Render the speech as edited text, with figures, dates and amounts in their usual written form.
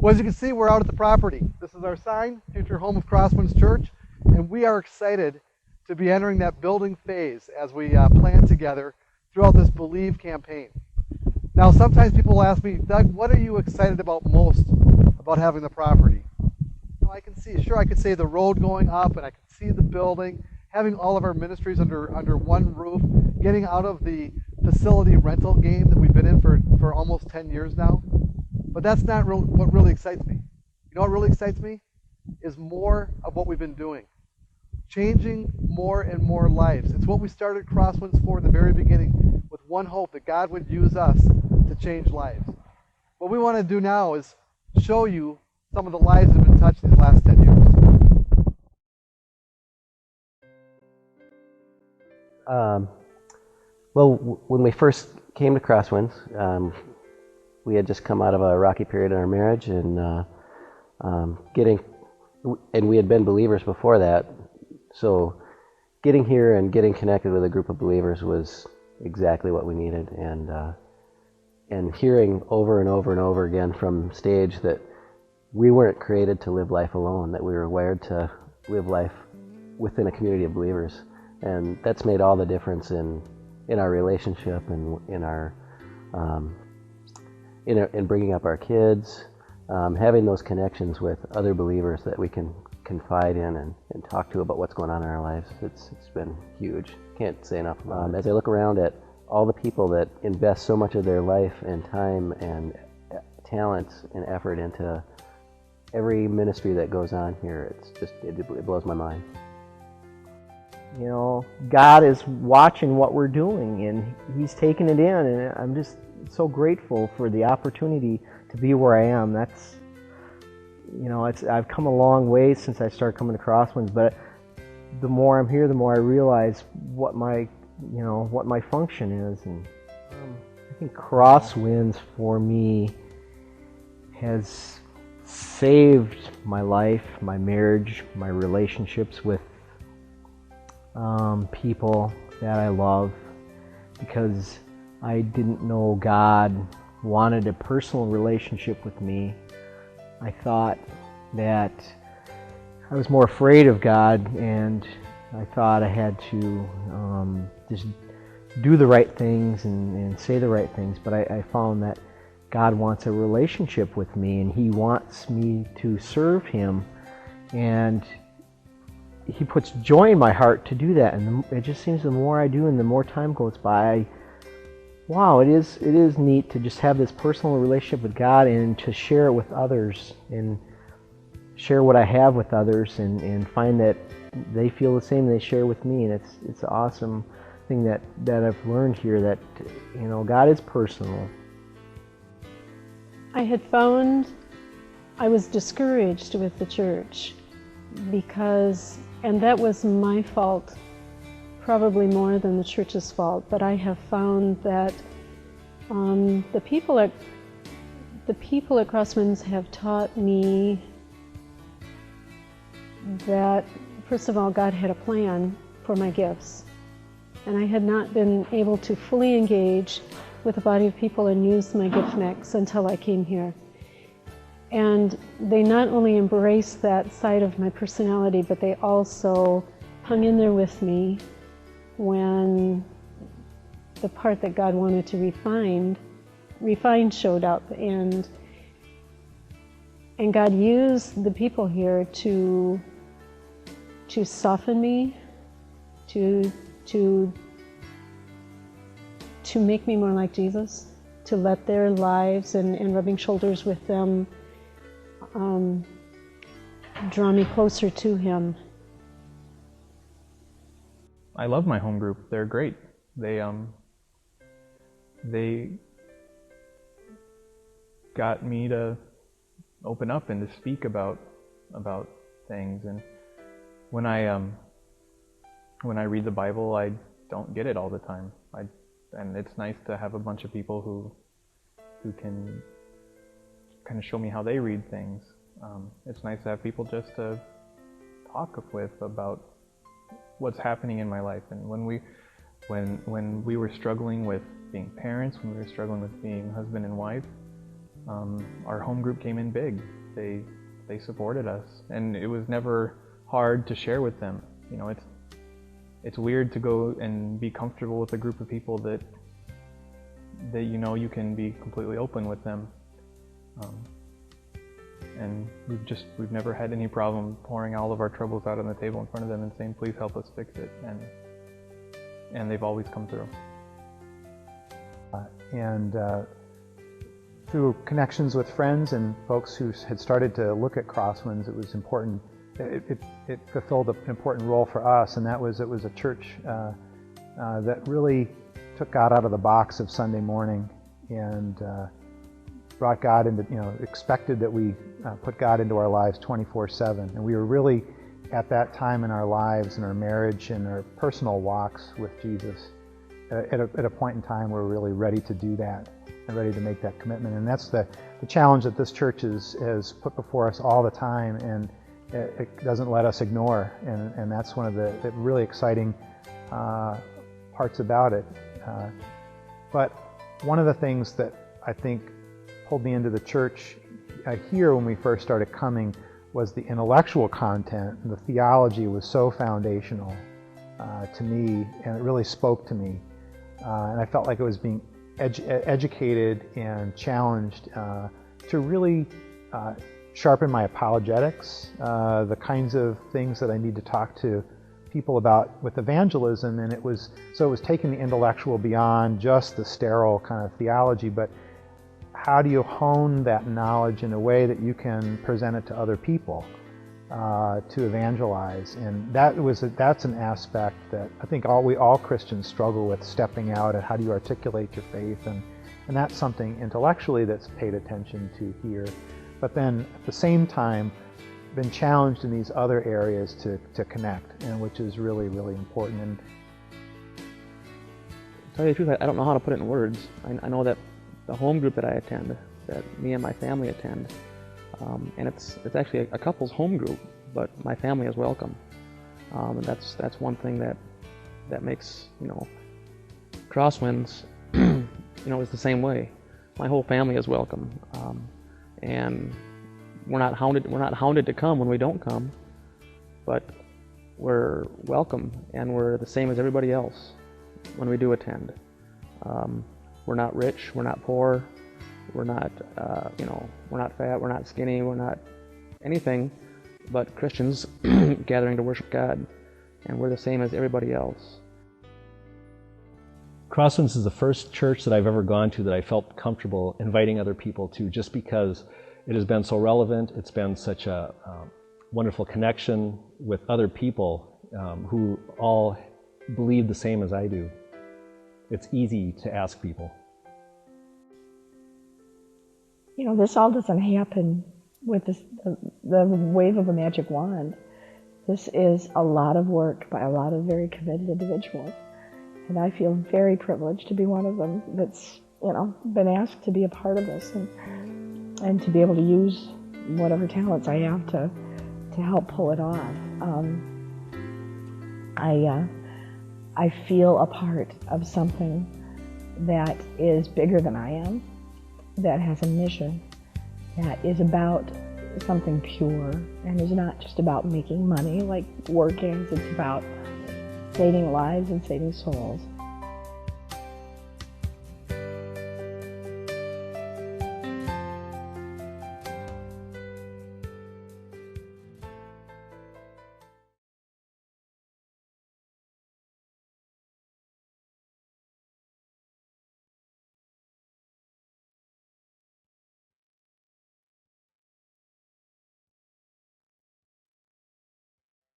Well, as you can see, we're out at the property. This is our sign, future home of Crosswinds Church, and we are excited to be entering that building phase as we plan together throughout this Believe campaign. Now, sometimes people ask me, Doug, what are you excited about most about having the property? I can see, sure, I could say the road going up, and I can see the building, having all of our ministries under one roof, getting out of the facility rental game that we've been in for almost 10 years now. But that's not what really excites me. You know what really excites me? Is more of what we've been doing. Changing more and more lives. It's what we started Crosswinds for in the very beginning, with one hope that God would use us to change lives. What we want to do now is show you some of the lives that have been touched these last 10 years. When we first came to Crosswinds, we had just come out of a rocky period in our marriage, and we had been believers before that. So getting here and getting connected with a group of believers was exactly what we needed. And hearing over and over and over again from stage that we weren't created to live life alone, that we were wired to live life within a community of believers. And that's made all the difference in our relationship and in bringing up our kids, having those connections with other believers that we can confide in and talk to about what's going on in our lives. It's been huge. Can't say enough. As I look around at all the people that invest so much of their life and time and talent and effort into every ministry that goes on here, it blows my mind. You know, God is watching what we're doing, and He's taking it in, and I'm just so grateful for the opportunity to be where I am. That's, you know, I've come a long way since I started coming to Crosswinds, but the more I'm here, the more I realize what my function is. And I think Crosswinds for me has saved my life, my marriage, my relationships with people that I love, because I didn't know God wanted a personal relationship with me. I thought that I was more afraid of God, and I thought I had to just do the right things and say the right things, but I found that God wants a relationship with me, and He wants me to serve Him, and He puts joy in my heart to do that. And it just seems the more I do and the more time goes by, wow, it is neat to just have this personal relationship with God and to share it with others and share what I have with others and find that they feel the same they share with me. And it's an awesome thing that I've learned here, that, you know, God is personal. I had found I was discouraged with the church because, and that was my fault, probably more than the church's fault, but I have found that the people at Crosswinds have taught me that, first of all, God had a plan for my gifts, and I had not been able to fully engage with a body of people and use my gift mix until I came here. And they not only embraced that side of my personality, but they also hung in there with me when the part that God wanted to refine showed up. And God used the people here to soften me, to make me more like Jesus, to let their lives and rubbing shoulders with them draw me closer to Him. I love my home group. They're great. They got me to open up and to speak about things. And when I read the Bible, I don't get it all the time. And it's nice to have a bunch of people who can kind of show me how they read things. It's nice to have people just to talk with about what's happening in my life. And when we were struggling with being parents, when we were struggling with being husband and wife, Our home group came in big. They supported us, and it was never hard to share with them. You know, it's weird to go and be comfortable with a group of people that you know you can be completely open with them. And we've never had any problem pouring all of our troubles out on the table in front of them and saying, please help us fix it. And they've always come through. Through connections with friends and folks who had started to look at Crosswinds, it was important. It fulfilled an important role for us, and that was it was a church that really took God out of the box of Sunday morning and brought God into, expected that we put God into our lives 24/7. And we were really at that time in our lives, in our marriage, and our personal walks with Jesus, at a point in time where we're really ready to do that and ready to make that commitment. And that's the challenge that this church has put before us all the time, and it doesn't let us ignore. And that's one of the really exciting parts about it. But one of the things that I think pulled me into the church here when we first started coming was the intellectual content. And the theology was so foundational to me, and it really spoke to me. And I felt like I was being educated and challenged to really sharpen my apologetics, the kinds of things that I need to talk to people about with evangelism. And it was taking the intellectual beyond just the sterile kind of theology, but how do you hone that knowledge in a way that you can present it to other people to evangelize? And that's an aspect that I think all Christians struggle with, stepping out and how do you articulate your faith, and that's something intellectually that's paid attention to here. But then at the same time, been challenged in these other areas to connect, and which is really, really important. And to tell you the truth, I don't know how to put it in words. I know that the home group that I attend, that me and my family attend, and it's actually a couple's home group, but my family is welcome. And that's one thing that makes, Crosswinds, is the same way. My whole family is welcome, and we're not hounded to come when we don't come, but we're welcome, and we're the same as everybody else when we do attend. We're not rich, we're not poor, we're not, we're not fat, we're not skinny, we're not anything but Christians gathering to worship God, and we're the same as everybody else. Crosswinds is the first church that I've ever gone to that I felt comfortable inviting other people to, just because it has been so relevant. It's been such a wonderful connection with other people who all believe the same as I do. It's easy to ask people. This all doesn't happen with the wave of a magic wand. This is a lot of work by a lot of very committed individuals. And I feel very privileged to be one of them that's, been asked to be a part of this and to be able to use whatever talents I have to help pull it off. I feel a part of something that is bigger than I am, that has a mission, that is about something pure, and is not just about making money like work is. It's about saving lives and saving souls.